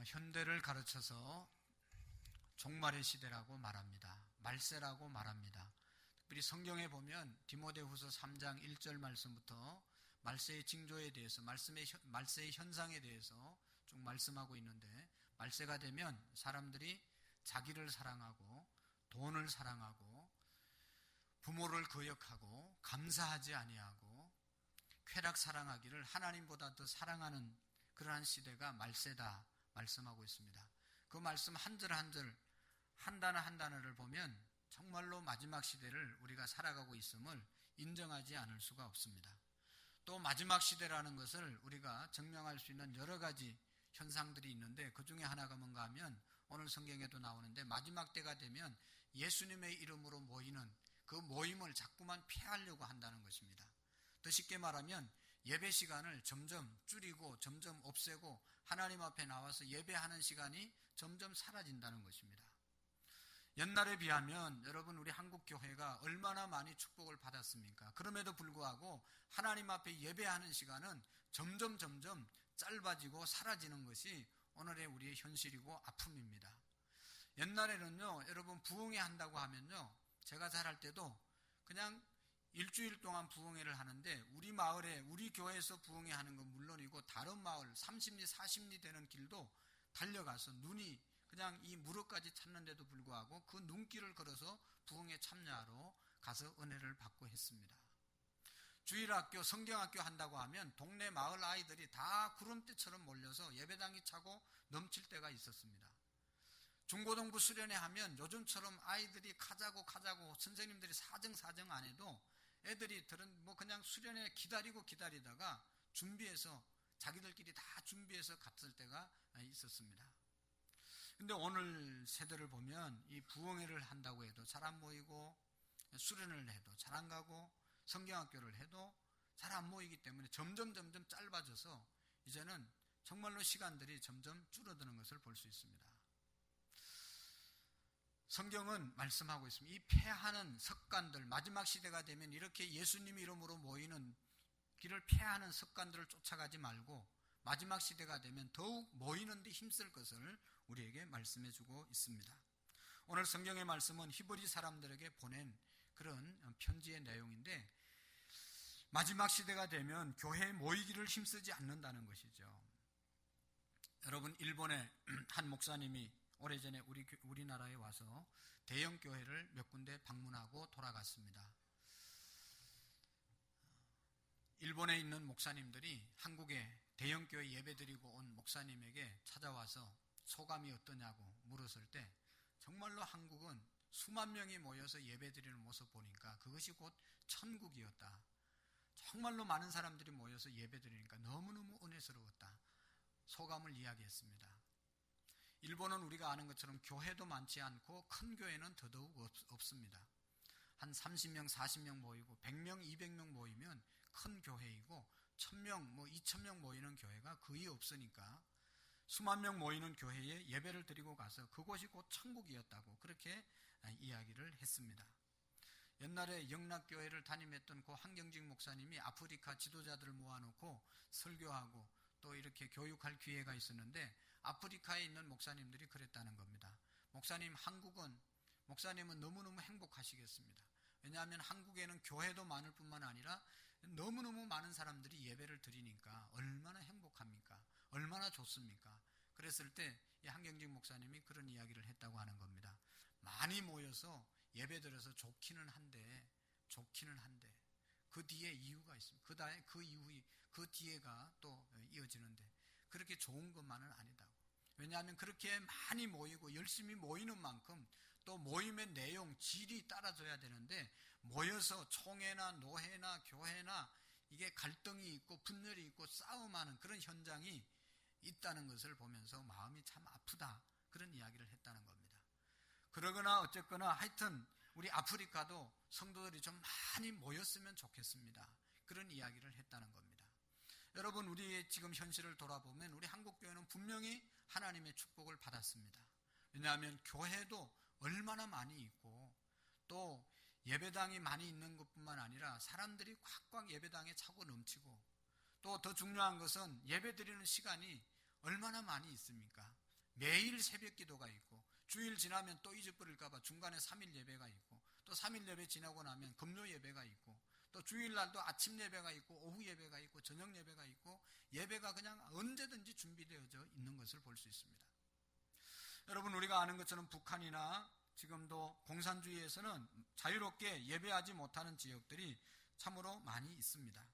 현대를 가르쳐서 종말의 시대라고 말합니다. 말세라고 말합니다. 특별히 성경에 보면 디모데후서 3장 1절 말씀부터 말세의 징조에 대해서 말세의 현상에 대해서 쭉 말씀하고 있는데, 말세가 되면 사람들이 자기를 사랑하고 돈을 사랑하고 부모를 거역하고 감사하지 아니하고 쾌락 사랑하기를 하나님보다 더 사랑하는 그러한 시대가 말세다 말씀하고 있습니다. 그 말씀 한 절 한 절, 한 단어 한 단어를 보면 정말로 마지막 시대를 우리가 살아가고 있음을 인정하지 않을 수가 없습니다. 또 마지막 시대라는 것을 우리가 증명할 수 있는 여러 가지 현상들이 있는데, 그 중에 하나가 뭔가 하면 오늘 성경에도 나오는데, 마지막 때가 되면 예수님의 이름으로 모이는 그 모임을 자꾸만 폐하려고 한다는 것입니다. 더 쉽게 말하면 예배 시간을 점점 줄이고 점점 없애고 하나님 앞에 나와서 예배하는 시간이 점점 사라진다는 것입니다. 옛날에 비하면 여러분, 우리 한국 교회가 얼마나 많이 축복을 받았습니까? 그럼에도 불구하고 하나님 앞에 예배하는 시간은 점점 짧아지고 사라지는 것이 오늘의 우리의 현실이고 아픔입니다. 옛날에는요, 여러분, 부흥회 한다고 하면요, 제가 자랄 때도 그냥 일주일 동안 부흥회를 하는데, 우리 마을에, 우리 교회에서 부흥회 하는 건 물론이고 다른 마을 30리 40리 되는 길도 달려가서 눈이 그냥 이 무릎까지 찼는데도 불구하고 그 눈길을 걸어서 부흥회 참여하러 가서 은혜를 받고 했습니다. 주일학교, 성경학교 한다고 하면 동네 마을 아이들이 다 구름대처럼 몰려서 예배당이 차고 넘칠 때가 있었습니다. 중고등부 수련회 하면 요즘처럼 아이들이 가자고 선생님들이 사정 안 해도 애들이 뭐 그냥 수련회 기다리다가 준비해서 자기들끼리 다 준비해서 갔을 때가 있었습니다. 근데 오늘 세대를 보면 이 부흥회를 한다고 해도 잘 안 모이고, 수련을 해도 잘 안 가고, 성경학교를 해도 잘 안 모이기 때문에 점점 짧아져서 이제는 정말로 시간들이 점점 줄어드는 것을 볼 수 있습니다. 성경은 말씀하고 있습니다. 이 폐하는 습관들, 마지막 시대가 되면 이렇게 예수님 이름으로 모이는 길을 폐하는 습관들을 쫓아가지 말고 마지막 시대가 되면 더욱 모이는 데 힘쓸 것을 우리에게 말씀해 주고 있습니다. 오늘 성경의 말씀은 히브리 사람들에게 보낸 그런 편지의 내용인데, 마지막 시대가 되면 교회에 모이기를 힘쓰지 않는다는 것이죠. 여러분, 일본의 한 목사님이 오래전에 우리나라에 와서 대형 교회를 몇 군데 방문하고 돌아갔습니다. 일본에 있는 목사님들이 한국에 대형 교회 예배드리고 온 목사님에게 찾아와서 소감이 어떠냐고 물었을 때, 정말로 한국은 수만 명이 모여서 예배드리는 모습 보니까 그것이 곧 천국이었다. 정말로 많은 사람들이 모여서 예배드리니까 너무너무 은혜스러웠다. 소감을 이야기했습니다. 일본은 우리가 아는 것처럼 교회도 많지 않고 큰 교회는 더더욱 없습니다. 한 30명, 40명 모이고 100명, 200명 모이면 큰 교회이고 1000명, 2000명 모이는 교회가 거의 없으니까 수만 명 모이는 교회에 예배를 드리고 가서 그곳이 곧 천국이었다고 그렇게 이야기를 했습니다. 옛날에 영락교회를 담임했던 그 한경직 목사님이 아프리카 지도자들을 모아놓고 설교하고 또 이렇게 교육할 기회가 있었는데, 아프리카에 있는 목사님들이 그랬다는 겁니다. 목사님은 너무너무 행복하시겠습니다. 왜냐하면 한국에는 교회도 많을 뿐만 아니라 너무너무 많은 사람들이 예배를 드리니까 얼마나 행복합니까? 얼마나 좋습니까? 그랬을 때 이 한경직 목사님이 그런 이야기를 했다고 하는 겁니다. 많이 모여서 예배 드려서 좋기는 한데 그 뒤에 이유가 있습니다. 그 뒤에가 또 이어지는데 그렇게 좋은 것만은 아니다고. 왜냐하면 그렇게 많이 모이고 열심히 모이는 만큼 또 모임의 내용, 질이 따라줘야 되는데, 모여서 총회나 노회나 교회나 이게 갈등이 있고 분열이 있고 싸움하는 그런 현장이 있다는 것을 보면서 마음이 참 아프다, 그런 이야기를 했다는 겁니다. 그러거나 어쨌거나 하여튼 우리 아프리카도 성도들이 좀 많이 모였으면 좋겠습니다. 그런 이야기를 했다는 겁니다. 여러분, 우리의 지금 현실을 돌아보면 우리 한국교회는 분명히 하나님의 축복을 받았습니다. 왜냐하면 교회도 얼마나 많이 있고 또 예배당이 많이 있는 것뿐만 아니라 사람들이 꽉꽉 예배당에 차고 넘치고, 또 더 중요한 것은 예배 드리는 시간이 얼마나 많이 있습니까? 매일 새벽 기도가 있고, 주일 지나면 또 잊어버릴까봐 중간에 3일 예배가 있고, 또 3일 예배 지나고 나면 금요 예배가 있고, 또 주일날도 아침 예배가 있고, 오후 예배가 있고, 저녁 예배가 있고, 예배가 그냥 언제든지 준비되어져 있는 것을 볼 수 있습니다. 여러분, 우리가 아는 것처럼 북한이나 지금도 공산주의에서는 자유롭게 예배하지 못하는 지역들이 참으로 많이 있습니다.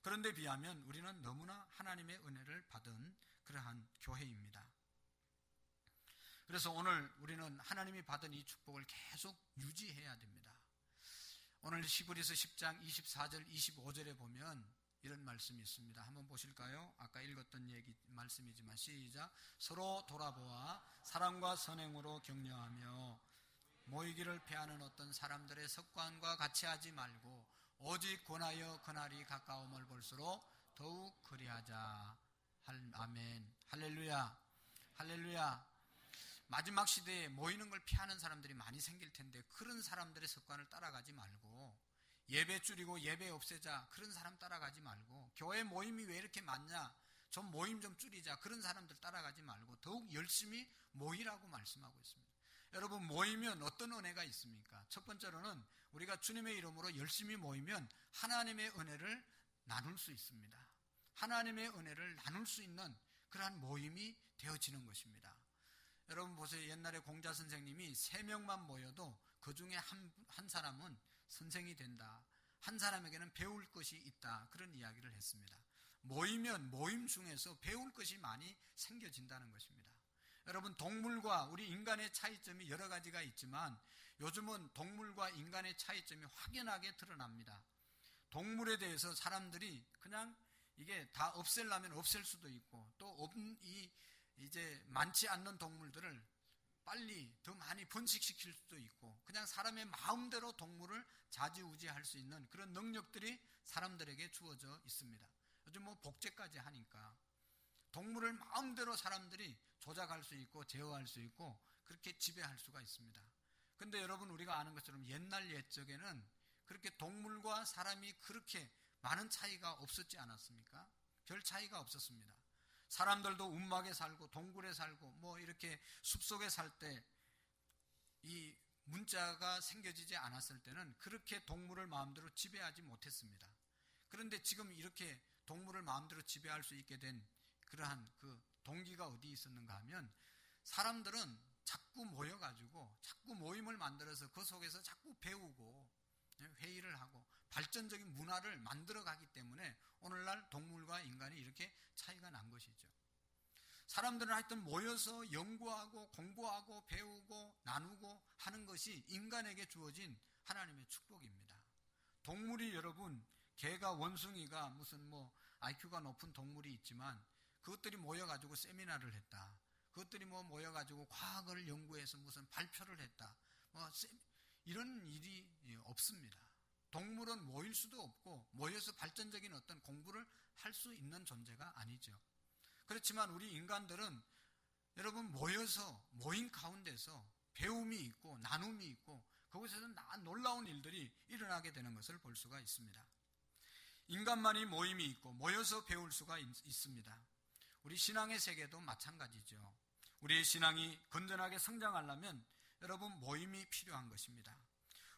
그런데 비하면 우리는 너무나 하나님의 은혜를 받은 그러한 교회입니다. 그래서 오늘 우리는 하나님이 받은 이 축복을 계속 유지해야 됩니다. 오늘 히브리서 10장 24절 25절에 보면 이런 말씀이 있습니다. 한번 보실까요? 아까 읽었던 말씀이지만 시작. 서로 돌아보아 사랑과 선행으로 격려하며 모이기를 패하는 어떤 사람들의 습관과 같이 하지 말고 오직 권하여 그날이 가까움을 볼수록 더욱 그리하자. 아멘. 할렐루야. 할렐루야. 마지막 시대에 모이는 걸 피하는 사람들이 많이 생길 텐데 그런 사람들의 습관을 따라가지 말고, 예배 줄이고 예배 없애자 그런 사람 따라가지 말고, 교회 모임이 왜 이렇게 많냐 좀 모임 좀 줄이자 그런 사람들 따라가지 말고 더욱 열심히 모이라고 말씀하고 있습니다. 여러분, 모이면 어떤 은혜가 있습니까? 첫 번째로는 우리가 주님의 이름으로 열심히 모이면 하나님의 은혜를 나눌 수 있습니다. 하나님의 은혜를 나눌 수 있는 그러한 모임이 되어지는 것입니다. 여러분 보세요. 옛날에 공자 선생님이 3명만 모여도 그 중에 한 사람은 선생이 된다. 한 사람에게는 배울 것이 있다. 그런 이야기를 했습니다. 모이면 모임 중에서 배울 것이 많이 생겨진다는 것입니다. 여러분, 동물과 우리 인간의 차이점이 여러 가지가 있지만 요즘은 동물과 인간의 차이점이 확연하게 드러납니다. 동물에 대해서 사람들이 그냥 이게 다 없애려면 없앨 수도 있고, 또 이제 많지 않는 동물들을 빨리 더 많이 번식시킬 수도 있고, 그냥 사람의 마음대로 동물을 좌지우지할 수 있는 그런 능력들이 사람들에게 주어져 있습니다. 요즘 뭐 복제까지 하니까 동물을 마음대로 사람들이 조작할 수 있고 제어할 수 있고 그렇게 지배할 수가 있습니다. 근데 여러분, 우리가 아는 것처럼 옛날 옛적에는 그렇게 동물과 사람이 그렇게 많은 차이가 없었지 않았습니까? 별 차이가 없었습니다. 사람들도 움막에 살고 동굴에 살고 뭐 이렇게 숲속에 살 때 이 문자가 생겨지지 않았을 때는 그렇게 동물을 마음대로 지배하지 못했습니다. 그런데 지금 이렇게 동물을 마음대로 지배할 수 있게 된 그러한 그 동기가 어디 있었는가 하면, 사람들은 자꾸 모여가지고 자꾸 모임을 만들어서 그 속에서 자꾸 배우고 회의를 하고 발전적인 문화를 만들어 가기 때문에 오늘날 동물과 인간이 이렇게 차이가 난 것이죠. 사람들은 하여튼 모여서 연구하고 공부하고 배우고 나누고 하는 것이 인간에게 주어진 하나님의 축복입니다. 동물이, 여러분, 개가 원숭이가 무슨 뭐 IQ가 높은 동물이 있지만 그것들이 모여가지고 세미나를 했다. 그것들이 뭐 모여가지고 과학을 연구해서 무슨 발표를 했다. 이런 일이 없습니다. 동물은 모일 수도 없고 모여서 발전적인 어떤 공부를 할 수 있는 존재가 아니죠. 그렇지만 우리 인간들은 여러분, 모여서 모임 가운데서 배움이 있고 나눔이 있고 그곳에서 놀라운 일들이 일어나게 되는 것을 볼 수가 있습니다. 인간만이 모임이 있고 모여서 배울 수가 있습니다. 우리 신앙의 세계도 마찬가지죠. 우리의 신앙이 건전하게 성장하려면 여러분, 모임이 필요한 것입니다.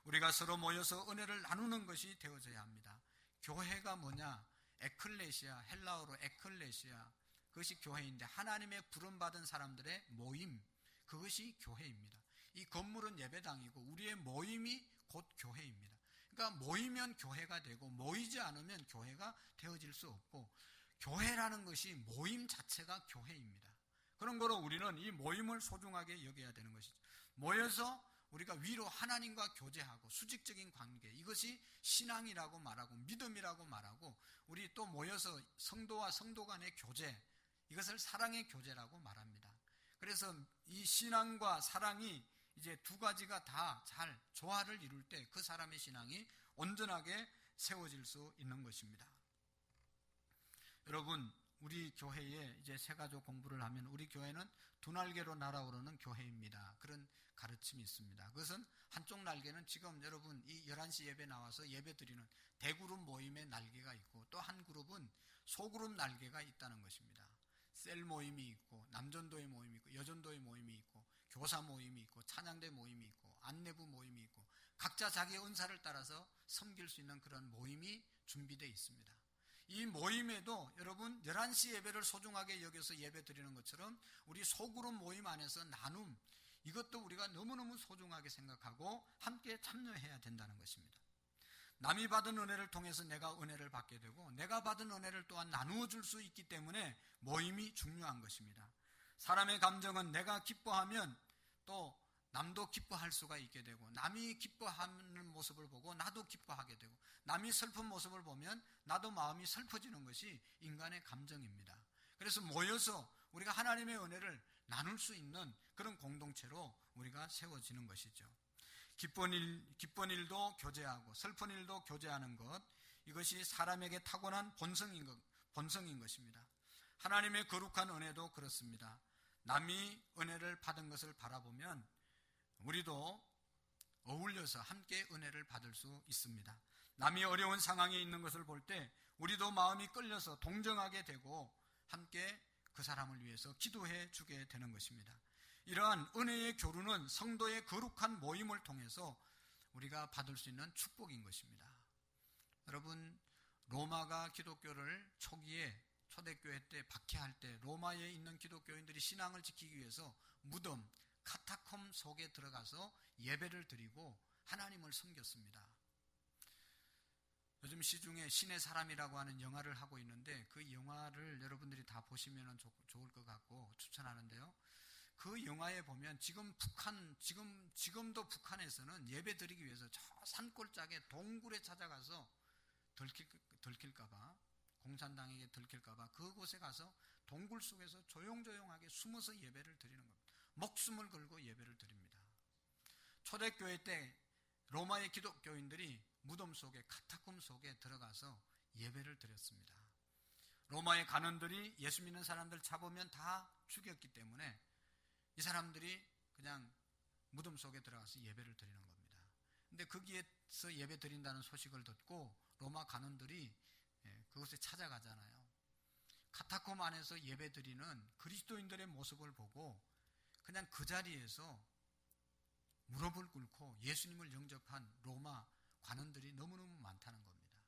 우리가 서로 모여서 은혜를 나누는 것이 되어져야 합니다. 교회가 뭐냐? 에클레시아, 헬라어로 에클레시아, 그것이 교회인데 하나님의 부름받은 사람들의 모임, 그것이 교회입니다. 이 건물은 예배당이고 우리의 모임이 곧 교회입니다. 그러니까 모이면 교회가 되고 모이지 않으면 교회가 되어질 수 없고, 교회라는 것이 모임 자체가 교회입니다. 그런 거로 우리는 이 모임을 소중하게 여겨야 되는 것이죠. 모여서 우리가 위로 하나님과 교제하고 수직적인 관계, 이것이 신앙이라고 말하고 믿음이라고 말하고, 우리 또 모여서 성도와 성도 간의 교제, 이것을 사랑의 교제라고 말합니다. 그래서 이 신앙과 사랑이 이제 두 가지가 다 잘 조화를 이룰 때 그 사람의 신앙이 온전하게 세워질 수 있는 것입니다. 여러분, 우리 교회에 이제 새가족 공부를 하면 우리 교회는 두 날개로 날아오르는 교회입니다. 그런 가르침이 있습니다. 그것은 한쪽 날개는 지금 여러분 이 11시 예배 나와서 예배 드리는 대그룹 모임의 날개가 있고, 또 한 그룹은 소그룹 날개가 있다는 것입니다. 셀 모임이 있고, 남전도의 모임이 있고, 여전도의 모임이 있고, 교사 모임이 있고, 찬양대 모임이 있고, 안내부 모임이 있고, 각자 자기의 은사를 따라서 섬길 수 있는 그런 모임이 준비되어 있습니다. 이 모임에도 여러분 11시 예배를 소중하게 여겨서 예배 드리는 것처럼 우리 소그룹 모임 안에서 나눔, 이것도 우리가 너무너무 소중하게 생각하고 함께 참여해야 된다는 것입니다. 남이 받은 은혜를 통해서 내가 은혜를 받게 되고 내가 받은 은혜를 또한 나누어 줄 수 있기 때문에 모임이 중요한 것입니다. 사람의 감정은 내가 기뻐하면 또 남도 기뻐할 수가 있게 되고, 남이 기뻐하는 모습을 보고 나도 기뻐하게 되고, 남이 슬픈 모습을 보면 나도 마음이 슬퍼지는 것이 인간의 감정입니다. 그래서 모여서 우리가 하나님의 은혜를 나눌 수 있는 그런 공동체로 우리가 세워지는 것이죠. 기쁜 일도 교제하고 슬픈 일도 교제하는 것, 이것이 사람에게 타고난 본성인 것입니다. 하나님의 거룩한 은혜도 그렇습니다. 남이 은혜를 받은 것을 바라보면 우리도 어울려서 함께 은혜를 받을 수 있습니다. 남이 어려운 상황에 있는 것을 볼 때 우리도 마음이 끌려서 동정하게 되고 함께 그 사람을 위해서 기도해 주게 되는 것입니다. 이러한 은혜의 교류는 성도의 거룩한 모임을 통해서 우리가 받을 수 있는 축복인 것입니다. 여러분, 로마가 기독교를 초기에 초대교회 때 박해할 때 로마에 있는 기독교인들이 신앙을 지키기 위해서 무덤, 카타콤 속에 들어가서 예배를 드리고 하나님을 섬겼습니다. 요즘 시중에 신의 사람이라고 하는 영화를 하고 있는데 그 영화를 여러분들이 다 보시면 좋을 것 같고 추천하는데요. 그 영화에 보면 지금도 북한에서는 예배 드리기 위해서 저 산골짜기에 동굴에 찾아가서 들킬까봐, 공산당에게 들킬까봐 그곳에 가서 동굴 속에서 조용조용하게 숨어서 예배를 드리는 겁니다. 목숨을 걸고 예배를 드립니다. 초대교회 때 로마의 기독교인들이 무덤 속에, 카타콤 속에 들어가서 예배를 드렸습니다. 로마의 간원들이 예수 믿는 사람들 잡으면 다 죽였기 때문에 이 사람들이 그냥 무덤 속에 들어가서 예배를 드리는 겁니다. 근데 거기에서 예배 드린다는 소식을 듣고 로마 간원들이 그곳에 찾아가잖아요. 카타콤 안에서 예배 드리는 그리스도인들의 모습을 보고 그냥 그 자리에서 무릎을 꿇고 예수님을 영접한 로마 관원들이 너무너무 많다는 겁니다.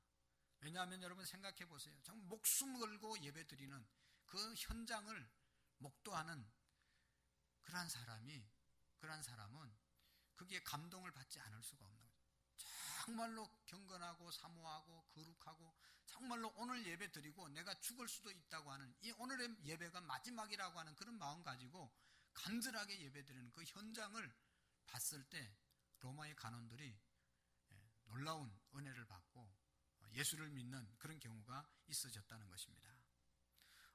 왜냐하면 여러분 생각해 보세요. 정말 목숨 걸고 예배 드리는 그 현장을 목도하는 그러한 사람은 거기에 감동을 받지 않을 수가 없는 거죠. 정말로 경건하고 사모하고 거룩하고 정말로 오늘 예배 드리고 내가 죽을 수도 있다고 하는, 이 오늘의 예배가 마지막이라고 하는 그런 마음 가지고 간절하게 예배 드리는 그 현장을 봤을 때 로마의 간원들이 놀라운 은혜를 받고 예수를 믿는 그런 경우가 있어졌다는 것입니다.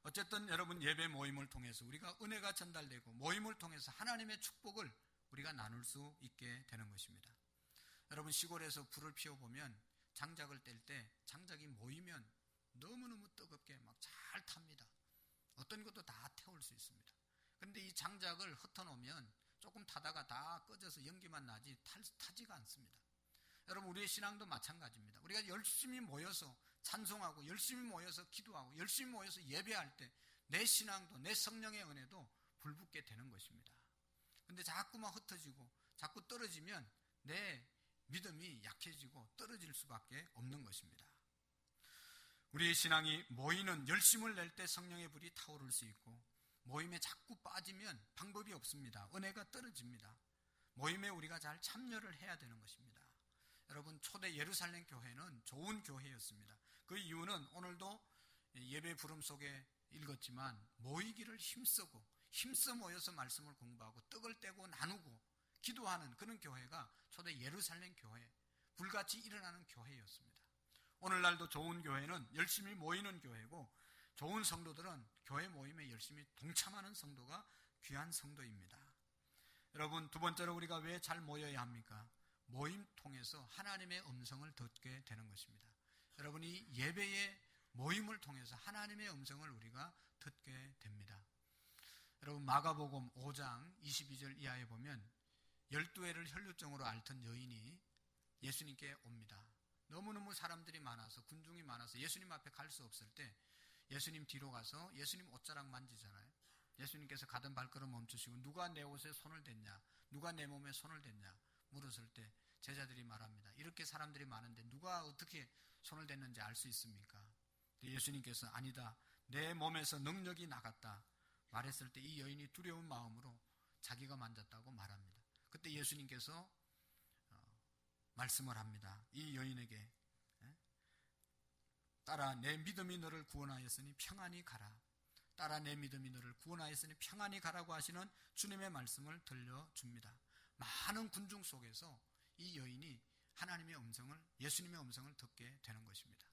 어쨌든 여러분, 예배 모임을 통해서 우리가 은혜가 전달되고 모임을 통해서 하나님의 축복을 우리가 나눌 수 있게 되는 것입니다. 여러분, 시골에서 불을 피워보면 장작을 뗄 때 장작이 모이면 너무너무 뜨겁게 막 잘 탑니다. 어떤 것도 다 태울 수 있습니다. 그런데 이 장작을 흩어놓으면 조금 타다가 다 꺼져서 연기만 나지 타지가 않습니다. 여러분, 우리의 신앙도 마찬가지입니다. 우리가 열심히 모여서 찬송하고 열심히 모여서 기도하고 열심히 모여서 예배할 때 내 신앙도 내 성령의 은혜도 불붙게 되는 것입니다. 그런데 자꾸만 흩어지고 자꾸 떨어지면 내 믿음이 약해지고 떨어질 수밖에 없는 것입니다. 우리의 신앙이 모이는 열심을 낼 때 성령의 불이 타오를 수 있고, 모임에 자꾸 빠지면 방법이 없습니다. 은혜가 떨어집니다. 모임에 우리가 잘 참여를 해야 되는 것입니다. 여러분, 초대 예루살렘 교회는 좋은 교회였습니다. 그 이유는 오늘도 예배 부름 속에 읽었지만 모이기를 힘써 모여서 말씀을 공부하고 떡을 떼고 나누고 기도하는 그런 교회가 초대 예루살렘 교회, 불같이 일어나는 교회였습니다. 오늘날도 좋은 교회는 열심히 모이는 교회고, 좋은 성도들은 교회 모임에 열심히 동참하는 성도가 귀한 성도입니다. 여러분, 두 번째로 우리가 왜 잘 모여야 합니까? 모임 통해서 하나님의 음성을 듣게 되는 것입니다. 여러분이 예배의 모임을 통해서 하나님의 음성을 우리가 듣게 됩니다. 여러분, 마가복음 5장 22절 이하에 보면 12회를 혈루증으로 앓던 여인이 예수님께 옵니다. 너무너무 사람들이 많아서, 군중이 많아서 예수님 앞에 갈 수 없을 때 예수님 뒤로 가서 예수님 옷자락 만지잖아요. 예수님께서 가던 발걸음 멈추시고 누가 내 옷에 손을 댔냐, 누가 내 몸에 손을 댔냐 물었을 때 제자들이 말합니다. 이렇게 사람들이 많은데 누가 어떻게 손을 댔는지 알 수 있습니까? 예수님께서 아니다, 내 몸에서 능력이 나갔다 말했을 때 이 여인이 두려운 마음으로 자기가 만졌다고 말합니다. 그때 예수님께서 말씀을 합니다. 이 여인에게 따라 내 믿음이 너를 구원하였으니 평안히 가라. 따라 내 믿음이 너를 구원하였으니 평안히 가라고 하시는 주님의 말씀을 들려줍니다. 많은 군중 속에서 이 여인이 하나님의 음성을, 예수님의 음성을 듣게 되는 것입니다.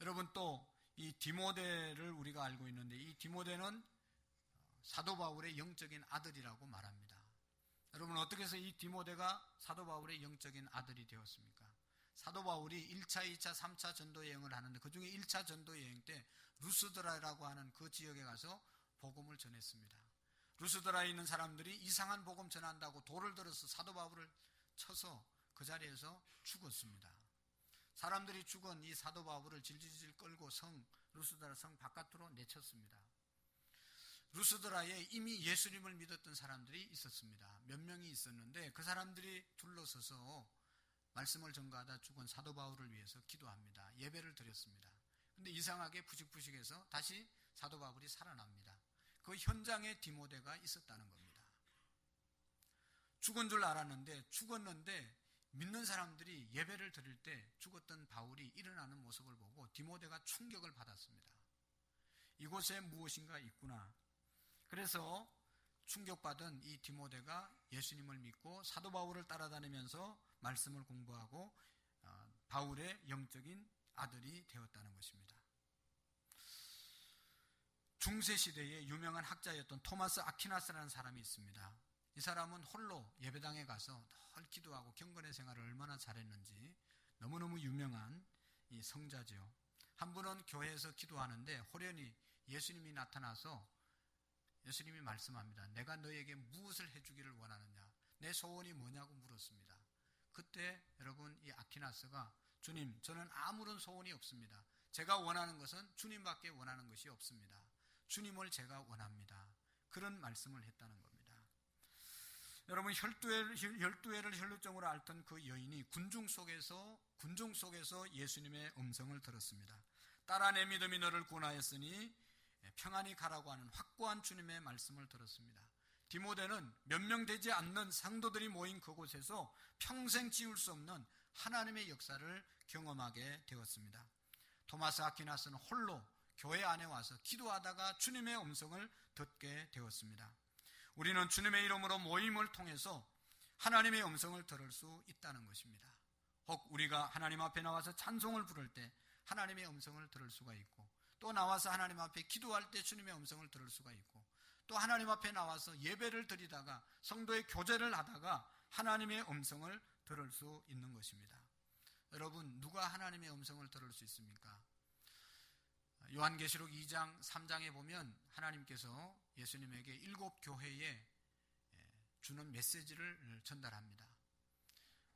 여러분, 또 이 디모데를 우리가 알고 있는데 이 디모데는 사도 바울의 영적인 아들이라고 말합니다. 여러분, 어떻게 해서 이 디모데가 사도 바울의 영적인 아들이 되었습니까? 사도 바울이 1차, 2차, 3차 전도 여행을 하는데 그 중에 1차 전도 여행 때 루스드라라고 하는 그 지역에 가서 복음을 전했습니다. 루스드라에 있는 사람들이 이상한 복음 전한다고 돌을 들어서 사도 바울을 쳐서 그 자리에서 죽었습니다. 사람들이 죽은 이 사도 바울을 질질질 끌고 루스드라 성 바깥으로 내쳤습니다. 루스드라에 이미 예수님을 믿었던 사람들이 있었습니다. 몇 명이 있었는데 그 사람들이 둘러서서 말씀을 전가하다 죽은 사도 바울을 위해서 기도합니다. 예배를 드렸습니다. 근데 이상하게 부식부식해서 다시 사도 바울이 살아납니다. 그 현장에 디모데가 있었다는 겁니다. 죽은 줄 알았는데 죽었는데 믿는 사람들이 예배를 드릴 때 죽었던 바울이 일어나는 모습을 보고 디모데가 충격을 받았습니다. 이곳에 무엇인가 있구나. 그래서 충격받은 이 디모데가 예수님을 믿고 사도 바울을 따라다니면서 말씀을 공부하고 바울의 영적인 아들이 되었다는 것입니다. 중세시대에 유명한 학자였던 토마스 아퀴나스라는 사람이 있습니다. 이 사람은 홀로 예배당에 가서 늘 기도하고 경건의 생활을 얼마나 잘했는지 너무너무 유명한 이 성자죠. 한 분은 교회에서 기도하는데 호련히 예수님이 나타나서 예수님이 말씀합니다. 내가 너에게 무엇을 해주기를 원하느냐, 내 소원이 뭐냐고 물었습니다. 그때 여러분 이 아퀴나스가 주님, 저는 아무런 소원이 없습니다. 제가 원하는 것은 주님밖에 원하는 것이 없습니다. 주님을 제가 원합니다. 그런 말씀을 했다는 겁니다. 여러분, 12회를 혈루증으로 앓던 그 여인이 군중 속에서 예수님의 음성을 들었습니다. 따라 내 믿음이 너를 구원하였으니 평안히 가라고 하는 확고한 주님의 말씀을 들었습니다. 디모데는 몇 명 되지 않는 성도들이 모인 그곳에서 평생 지울 수 없는 하나님의 역사를 경험하게 되었습니다. 토마스 아퀴나스는 홀로 교회 안에 와서 기도하다가 주님의 음성을 듣게 되었습니다. 우리는 주님의 이름으로 모임을 통해서 하나님의 음성을 들을 수 있다는 것입니다. 혹 우리가 하나님 앞에 나와서 찬송을 부를 때 하나님의 음성을 들을 수가 있고, 또 나와서 하나님 앞에 기도할 때 주님의 음성을 들을 수가 있고, 또 하나님 앞에 나와서 예배를 드리다가 성도의 교제를 하다가 하나님의 음성을 들을 수 있는 것입니다. 여러분, 누가 하나님의 음성을 들을 수 있습니까? 요한계시록 2장 3장에 보면 하나님께서 예수님에게 7 교회에 주는 메시지를 전달합니다.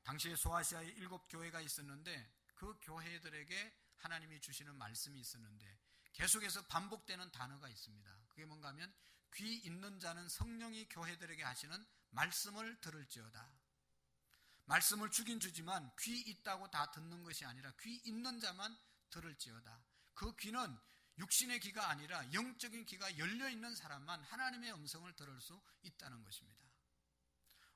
당시에 소아시아에 7 교회가 있었는데 그 교회들에게 하나님이 주시는 말씀이 있었는데 계속해서 반복되는 단어가 있습니다. 그게 뭔가 하면 귀 있는 자는 성령이 교회들에게 하시는 말씀을 들을지어다. 말씀을 주긴 주지만 귀 있다고 다 듣는 것이 아니라 귀 있는 자만 들을지어다. 그 귀는 육신의 귀가 아니라 영적인 귀가 열려있는 사람만 하나님의 음성을 들을 수 있다는 것입니다.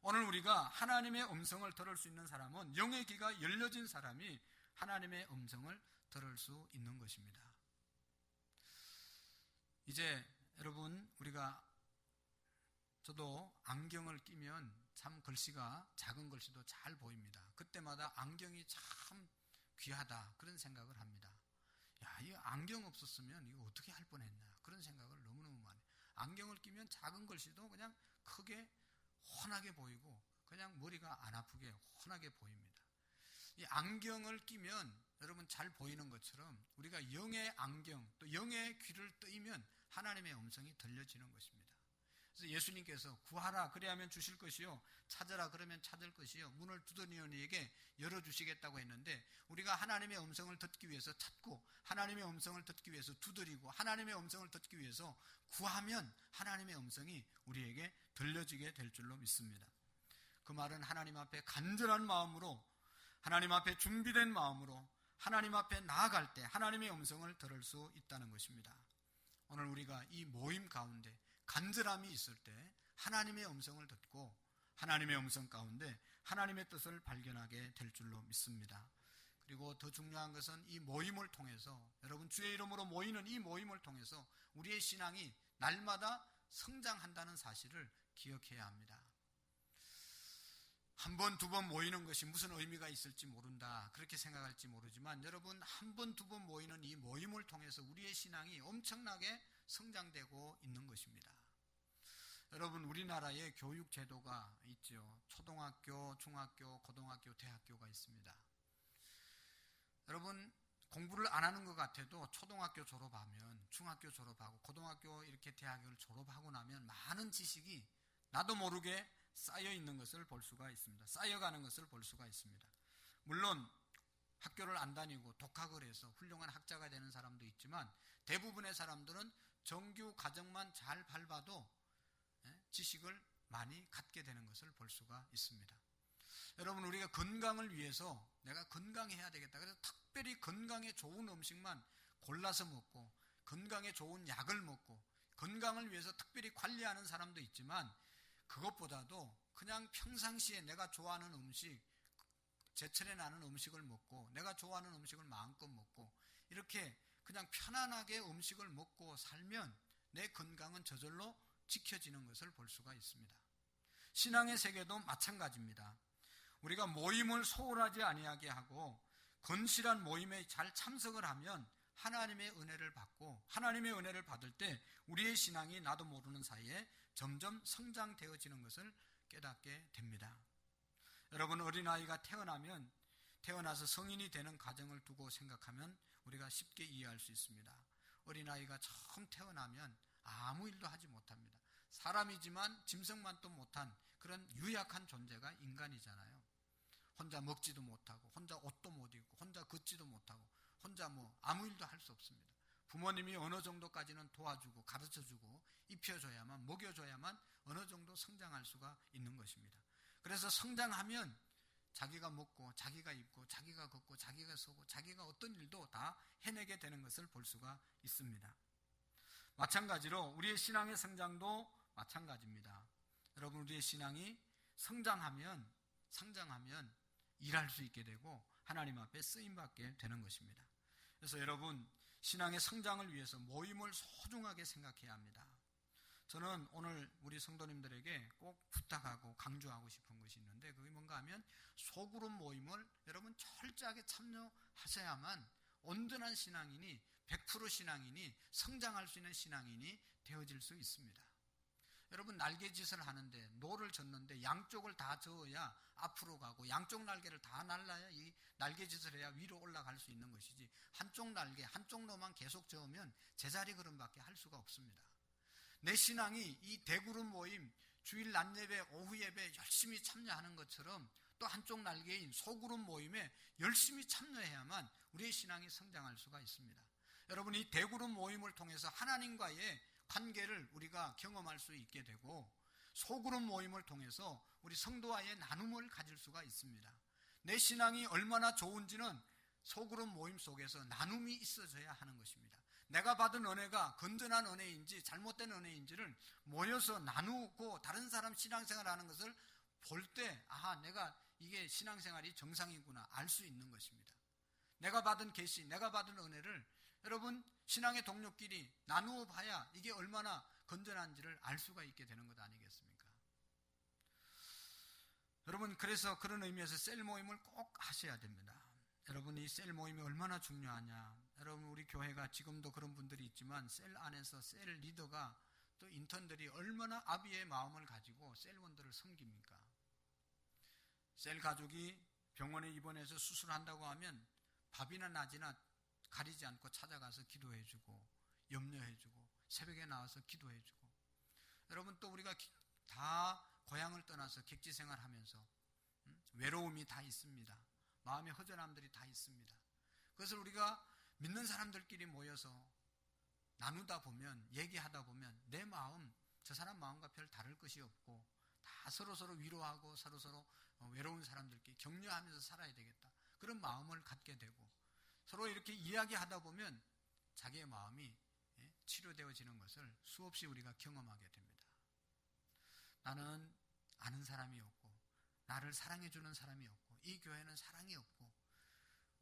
오늘 우리가 하나님의 음성을 들을 수 있는 사람은 영의 귀가 열려진 사람이 하나님의 음성을 들을 수 있는 것입니다. 이제 여러분, 저도 안경을 끼면 참 글씨가 작은 글씨도 잘 보입니다. 그때마다 안경이 참 귀하다 그런 생각을 합니다. 야, 이 안경 없었으면 이거 어떻게 할 뻔했나 그런 생각을 너무너무 많이 해요. 안경을 끼면 작은 글씨도 그냥 크게 훤하게 보이고 그냥 머리가 안 아프게 훤하게 보입니다. 이 안경을 끼면 여러분 잘 보이는 것처럼 우리가 영의 안경 또 영의 귀를 뜨이면 하나님의 음성이 들려지는 것입니다. 그래서 예수님께서 구하라 그리하면 주실 것이요 찾으라 그러면 찾을 것이요 문을 두드리는 이에게 열어주시겠다고 했는데, 우리가 하나님의 음성을 듣기 위해서 찾고 하나님의 음성을 듣기 위해서 두드리고 하나님의 음성을 듣기 위해서 구하면 하나님의 음성이 우리에게 들려지게 될 줄로 믿습니다. 그 말은 하나님 앞에 간절한 마음으로, 하나님 앞에 준비된 마음으로 하나님 앞에 나아갈 때 하나님의 음성을 들을 수 있다는 것입니다. 오늘 우리가 이 모임 가운데 간절함이 있을 때 하나님의 음성을 듣고 하나님의 음성 가운데 하나님의 뜻을 발견하게 될 줄로 믿습니다. 그리고 더 중요한 것은 이 모임을 통해서, 여러분 주의 이름으로 모이는 이 모임을 통해서 우리의 신앙이 날마다 성장한다는 사실을 기억해야 합니다. 한 번, 두 번 모이는 것이 무슨 의미가 있을지 모른다, 그렇게 생각할지 모르지만, 여러분 한 번, 두 번 모이는 이 모임을 통해서 우리의 신앙이 엄청나게 성장되고 있는 것입니다. 여러분 우리나라에 교육 제도가 있죠. 초등학교, 중학교, 고등학교, 대학교가 있습니다. 여러분 공부를 안 하는 것 같아도 초등학교 졸업하면, 중학교 졸업하고 고등학교 이렇게 대학을 졸업하고 나면 많은 지식이 나도 모르게 쌓여 있는 것을 볼 수가 있습니다. 쌓여가는 것을 볼 수가 있습니다. 물론 학교를 안 다니고 독학을 해서 훌륭한 학자가 되는 사람도 있지만, 대부분의 사람들은 정규 과정만 잘 밟아도 지식을 많이 갖게 되는 것을 볼 수가 있습니다. 여러분 우리가 건강을 위해서 내가 건강해야 되겠다, 그래서 특별히 건강에 좋은 음식만 골라서 먹고 건강에 좋은 약을 먹고 건강을 위해서 특별히 관리하는 사람도 있지만, 그것보다도 그냥 평상시에 내가 좋아하는 음식, 제철에 나는 음식을 먹고 내가 좋아하는 음식을 마음껏 먹고 이렇게 그냥 편안하게 음식을 먹고 살면 내 건강은 저절로 지켜지는 것을 볼 수가 있습니다. 신앙의 세계도 마찬가지입니다. 우리가 모임을 소홀하지 아니하게 하고 건실한 모임에 잘 참석을 하면 하나님의 은혜를 받고, 하나님의 은혜를 받을 때 우리의 신앙이 나도 모르는 사이에 점점 성장되어지는 것을 깨닫게 됩니다. 여러분 어린아이가 태어나서 성인이 되는 과정을 두고 생각하면 우리가 쉽게 이해할 수 있습니다. 어린아이가 처음 태어나면 아무 일도 하지 못합니다. 사람이지만 짐승만도 못한 그런 유약한 존재가 인간이잖아요. 혼자 먹지도 못하고 혼자 옷도 못 입고 혼자 걷지도 못하고 혼자 아무 일도 할 수 없습니다. 부모님이 어느 정도까지는 도와주고 가르쳐주고 입혀줘야만, 먹여줘야만 어느 정도 성장할 수가 있는 것입니다. 그래서 성장하면 자기가 먹고 자기가 입고 자기가 걷고 자기가 서고 자기가 어떤 일도 다 해내게 되는 것을 볼 수가 있습니다. 마찬가지로 우리의 신앙의 성장도 마찬가지입니다. 여러분 우리의 신앙이 성장하면 일할 수 있게 되고 하나님 앞에 쓰임받게 되는 것입니다. 그래서 여러분 신앙의 성장을 위해서 모임을 소중하게 생각해야 합니다. 저는 오늘 우리 성도님들에게 꼭 부탁하고 강조하고 싶은 것이 있는데, 그게 뭔가 하면 소그룹 모임을 여러분 철저하게 참여하셔야만 온전한 신앙인이, 100% 신앙인이, 성장할 수 있는 신앙인이 되어질 수 있습니다. 여러분 날개짓을 하는데, 노를 젓는데 양쪽을 다 저어야 앞으로 가고 양쪽 날개를 다 날라야 이 날개짓을 해야 위로 올라갈 수 있는 것이지, 한쪽 날개, 한쪽 노만 계속 저으면 제자리 걸음밖에 할 수가 없습니다. 내 신앙이 이 대그룹 모임, 주일 낮 예배, 오후 예배 열심히 참여하는 것처럼 또 한쪽 날개인 소그룹 모임에 열심히 참여해야만 우리의 신앙이 성장할 수가 있습니다. 여러분 이 대그룹 모임을 통해서 하나님과의 관계를 우리가 경험할 수 있게 되고, 소그룹 모임을 통해서 우리 성도와의 나눔을 가질 수가 있습니다. 내 신앙이 얼마나 좋은지는 소그룹 모임 속에서 나눔이 있어져야 하는 것입니다. 내가 받은 은혜가 건전한 은혜인지 잘못된 은혜인지를 모여서 나누고 다른 사람 신앙생활하는 것을 볼 때, 내가 이게 신앙생활이 정상이구나 알 수 있는 것입니다. 내가 받은 계시, 내가 받은 은혜를 여러분 신앙의 동료끼리 나누어 봐야 이게 얼마나 건전한지를 알 수가 있게 되는 것 아니겠습니까? 여러분 그래서 그런 의미에서 셀 모임을 꼭 하셔야 됩니다. 여러분 이 셀 모임이 얼마나 중요하냐. 여러분 우리 교회가 지금도 그런 분들이 있지만 셀 안에서 셀 리더가 또 인턴들이 얼마나 아비의 마음을 가지고 셀원들을 섬깁니까? 셀 가족이 병원에 입원해서 수술한다고 하면 밥이나 낮이나 가리지 않고 찾아가서 기도해주고 염려해주고 새벽에 나와서 기도해주고, 여러분 또 우리가 다 고향을 떠나서 객지 생활하면서 외로움이 다 있습니다. 마음의 허전함들이 다 있습니다. 그것을 우리가 믿는 사람들끼리 모여서 나누다 보면, 얘기하다 보면 내 마음, 저 사람 마음과 별 다를 것이 없고 다 서로서로 위로하고 서로서로 외로운 사람들끼리 격려하면서 살아야 되겠다, 그런 마음을 갖게 되고, 서로 이렇게 이야기하다 보면 자기의 마음이 치료되어지는 것을 수없이 우리가 경험하게 됩니다. 나는 아는 사람이 없고 나를 사랑해주는 사람이 없고 이 교회는 사랑이 없고,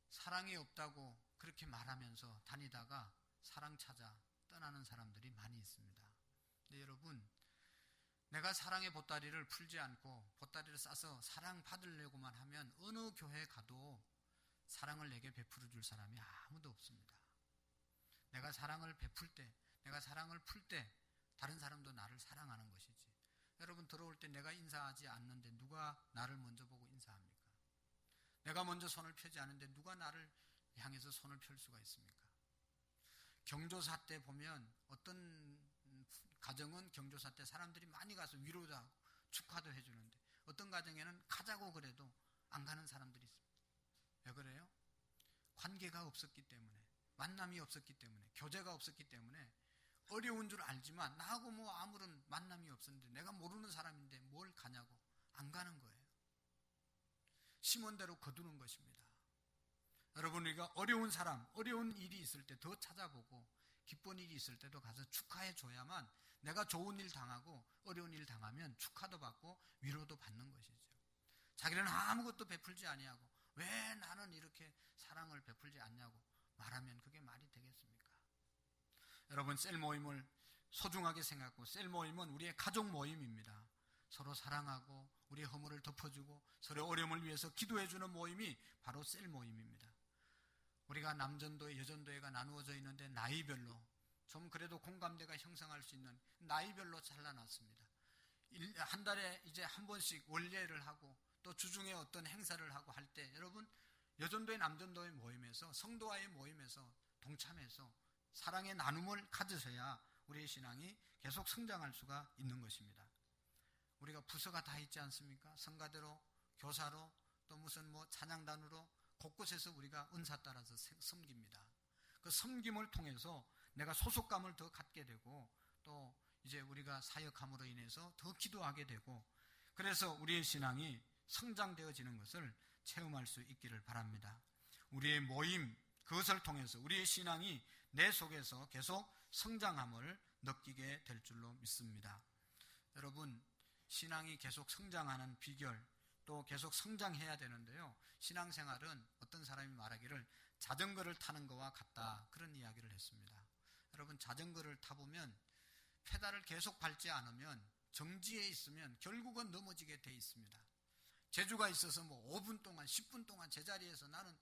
사랑이 없다고 그렇게 말하면서 다니다가 사랑 찾아 떠나는 사람들이 많이 있습니다. 근데 여러분, 내가 사랑의 보따리를 풀지 않고 보따리를 싸서 사랑 받으려고만 하면 어느 교회에 가도 사랑을 내게 베풀어 줄 사람이 아무도 없습니다. 내가 사랑을 베풀 때, 내가 사랑을 풀 때 다른 사람도 나를 사랑하는 것이지. 여러분, 들어올 때 내가 인사하지 않는데 누가 나를 먼저 보고 인사합니까? 내가 먼저 손을 펴지 않는데 누가 나를 향해서 손을 펼 수가 있습니까? 경조사 때 보면 어떤 가정은 경조사 때 사람들이 많이 가서 위로도 하고 축하도 해주는데, 어떤 가정에는 가자고 그래도 안 가는 사람들이 있습니다. 왜 그래요? 관계가 없었기 때문에, 만남이 없었기 때문에, 교제가 없었기 때문에 어려운 줄 알지만 나하고 뭐 아무런 만남이 없었는데 내가 모르는 사람인데 뭘 가냐고 안 가는 거예요. 심은대로 거두는 것입니다. 여러분, 우리가 어려운 사람, 어려운 일이 있을 때 더 찾아보고 기쁜 일이 있을 때도 가서 축하해 줘야만, 내가 좋은 일 당하고 어려운 일 당하면 축하도 받고 위로도 받는 것이죠. 자기는 아무것도 베풀지 아니하고 왜 나는 이렇게 사랑을 베풀지 않냐고 말하면 그게 말이 되겠습니까? 여러분, 셀 모임을 소중하게 생각하고, 셀 모임은 우리의 가족 모임입니다. 서로 사랑하고 우리의 허물을 덮어주고 서로 어려움을 위해서 기도해주는 모임이 바로 셀 모임입니다. 우리가 남전도회, 여전도회가 나누어져 있는데 나이별로 좀 그래도 공감대가 형성할 수 있는 나이별로 잘라놨습니다. 한 달에 이제 한 번씩 원례를 하고 또 주중에 어떤 행사를 하고 할 때, 여러분, 여전도회, 남전도회 모임에서, 성도와의 모임에서 동참해서 사랑의 나눔을 가져서야 우리의 신앙이 계속 성장할 수가 있는 것입니다. 우리가 부서가 다 있지 않습니까? 성가대로, 교사로, 또 무슨 뭐 찬양단으로 곳곳에서 우리가 은사 따라서 섬깁니다. 그 섬김을 통해서 내가 소속감을 더 갖게 되고, 또 이제 우리가 사역함으로 인해서 더 기도하게 되고, 그래서 우리의 신앙이 성장되어지는 것을 체험할 수 있기를 바랍니다. 우리의 모임, 그것을 통해서 우리의 신앙이 내 속에서 계속 성장함을 느끼게 될 줄로 믿습니다. 여러분, 신앙이 계속 성장하는 비결, 또 계속 성장해야 되는데요, 신앙생활은 어떤 사람이 말하기를 자전거를 타는 것과 같다, 그런 이야기를 했습니다. 여러분, 자전거를 타보면 페달을 계속 밟지 않으면, 정지해 있으면 결국은 넘어지게 돼 있습니다. 재주가 있어서 뭐 5분 동안 10분 동안 제자리에서 나는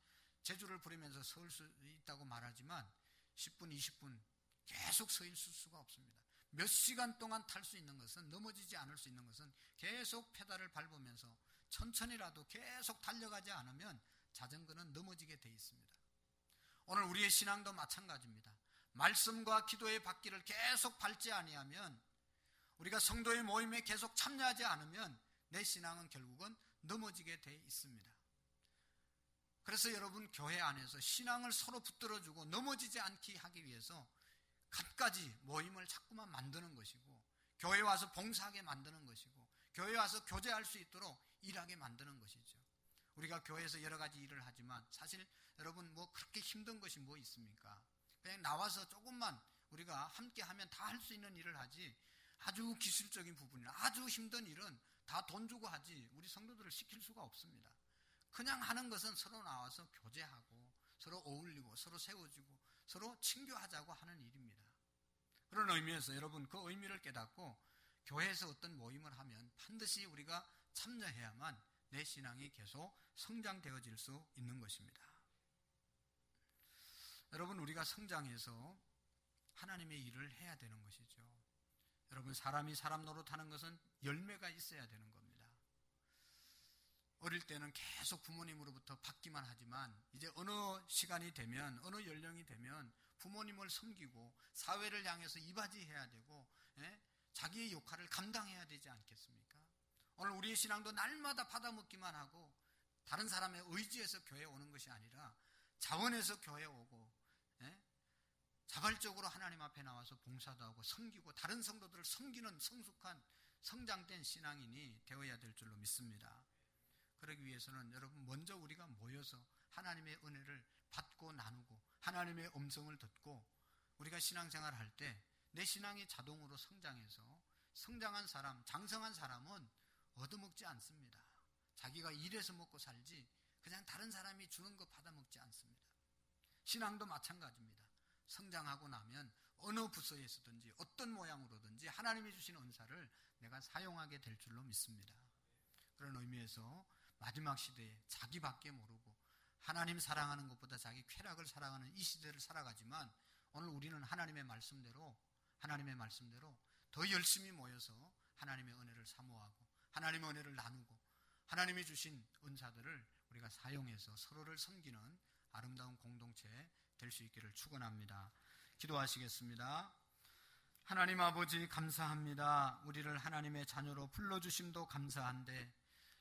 재주를 부리면서 설 수 있다고 말하지만 10분 20분 계속 서 있을 수가 없습니다. 몇 시간 동안 탈 수 있는 것은, 넘어지지 않을 수 있는 것은 계속 페달을 밟으면서 천천히라도 계속 달려가지 않으면 자전거는 넘어지게 돼 있습니다. 오늘 우리의 신앙도 마찬가지입니다. 말씀과 기도의 바퀴를 계속 밟지 아니하면, 우리가 성도의 모임에 계속 참여하지 않으면 내 신앙은 결국은 넘어지게 돼 있습니다. 그래서 여러분, 교회 안에서 신앙을 서로 붙들어주고 넘어지지 않게 하기 위해서 갖가지 모임을 자꾸만 만드는 것이고, 교회에 와서 봉사하게 만드는 것이고, 교회에 와서 교제할 수 있도록 일하게 만드는 것이죠. 우리가 교회에서 여러 가지 일을 하지만 사실 여러분, 뭐 그렇게 힘든 것이 뭐 있습니까? 그냥 나와서 조금만 우리가 함께 하면 다 할 수 있는 일을 하지, 아주 기술적인 부분이나 아주 힘든 일은 다 돈 주고 하지 우리 성도들을 시킬 수가 없습니다. 그냥 하는 것은 서로 나와서 교제하고 서로 어울리고 서로 세워주고 서로 친교하자고 하는 일입니다. 그런 의미에서 여러분, 그 의미를 깨닫고 교회에서 어떤 모임을 하면 반드시 우리가 참여해야만 내 신앙이 계속 성장되어질 수 있는 것입니다. 여러분, 우리가 성장해서 하나님의 일을 해야 되는 것이죠. 여러분, 사람이 사람 노릇하는 것은 열매가 있어야 되는 겁니다. 어릴 때는 계속 부모님으로부터 받기만 하지만 이제 어느 시간이 되면, 어느 연령이 되면 부모님을 섬기고 사회를 향해서 이바지해야 되고, 자기의 역할을 감당해야 되지 않겠습니까? 오늘 우리의 신앙도 날마다 받아먹기만 하고 다른 사람의 의지에서 교회에 오는 것이 아니라 자원해서 교회에 오고, 자발적으로 하나님 앞에 나와서 봉사도 하고 섬기고 다른 성도들을 섬기는 성숙한 성장된 신앙인이 되어야 될 줄로 믿습니다. 그러기 위해서는 여러분, 먼저 우리가 모여서 하나님의 은혜를 받고 나누고 하나님의 음성을 듣고 우리가 신앙생활을 할 때 내 신앙이 자동으로 성장해서 성장한 사람, 장성한 사람은 얻어먹지 않습니다. 자기가 일해서 먹고 살지 그냥 다른 사람이 주는 거 받아먹지 않습니다. 신앙도 마찬가지입니다. 성장하고 나면 어느 부서에서든지 어떤 모양으로든지 하나님이 주신 은사를 내가 사용하게 될 줄로 믿습니다. 그런 의미에서 마지막 시대에 자기밖에 모르고 하나님 사랑하는 것보다 자기 쾌락을 사랑하는 이 시대를 살아가지만, 오늘 우리는 하나님의 말씀대로 더 열심히 모여서 하나님의 은혜를 사모하고 하나님의 은혜를 나누고 하나님이 주신 은사들을 우리가 사용해서 서로를 섬기는 아름다운 공동체 될 수 있기를 축원합니다. 기도하시겠습니다. 하나님 아버지, 감사합니다. 우리를 하나님의 자녀로 불러주심도 감사한데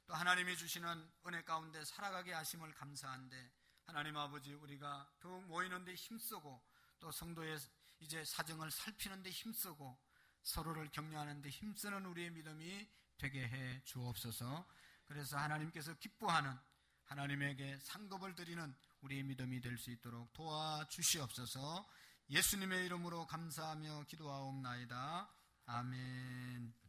또 하나님이 주시는 은혜 가운데 살아가게 하심을 감사한데, 하나님 아버지, 우리가 더욱 모이는 데 힘쓰고 또 성도의 이제 사정을 살피는 데 힘쓰고 서로를 격려하는 데 힘쓰는 우리의 믿음이 되게 해 주옵소서. 그래서 하나님께서 기뻐하는, 하나님에게 상급을 드리는 우리의 믿음이 될 수 있도록 도와주시옵소서. 예수님의 이름으로 감사하며 기도하옵나이다. 아멘.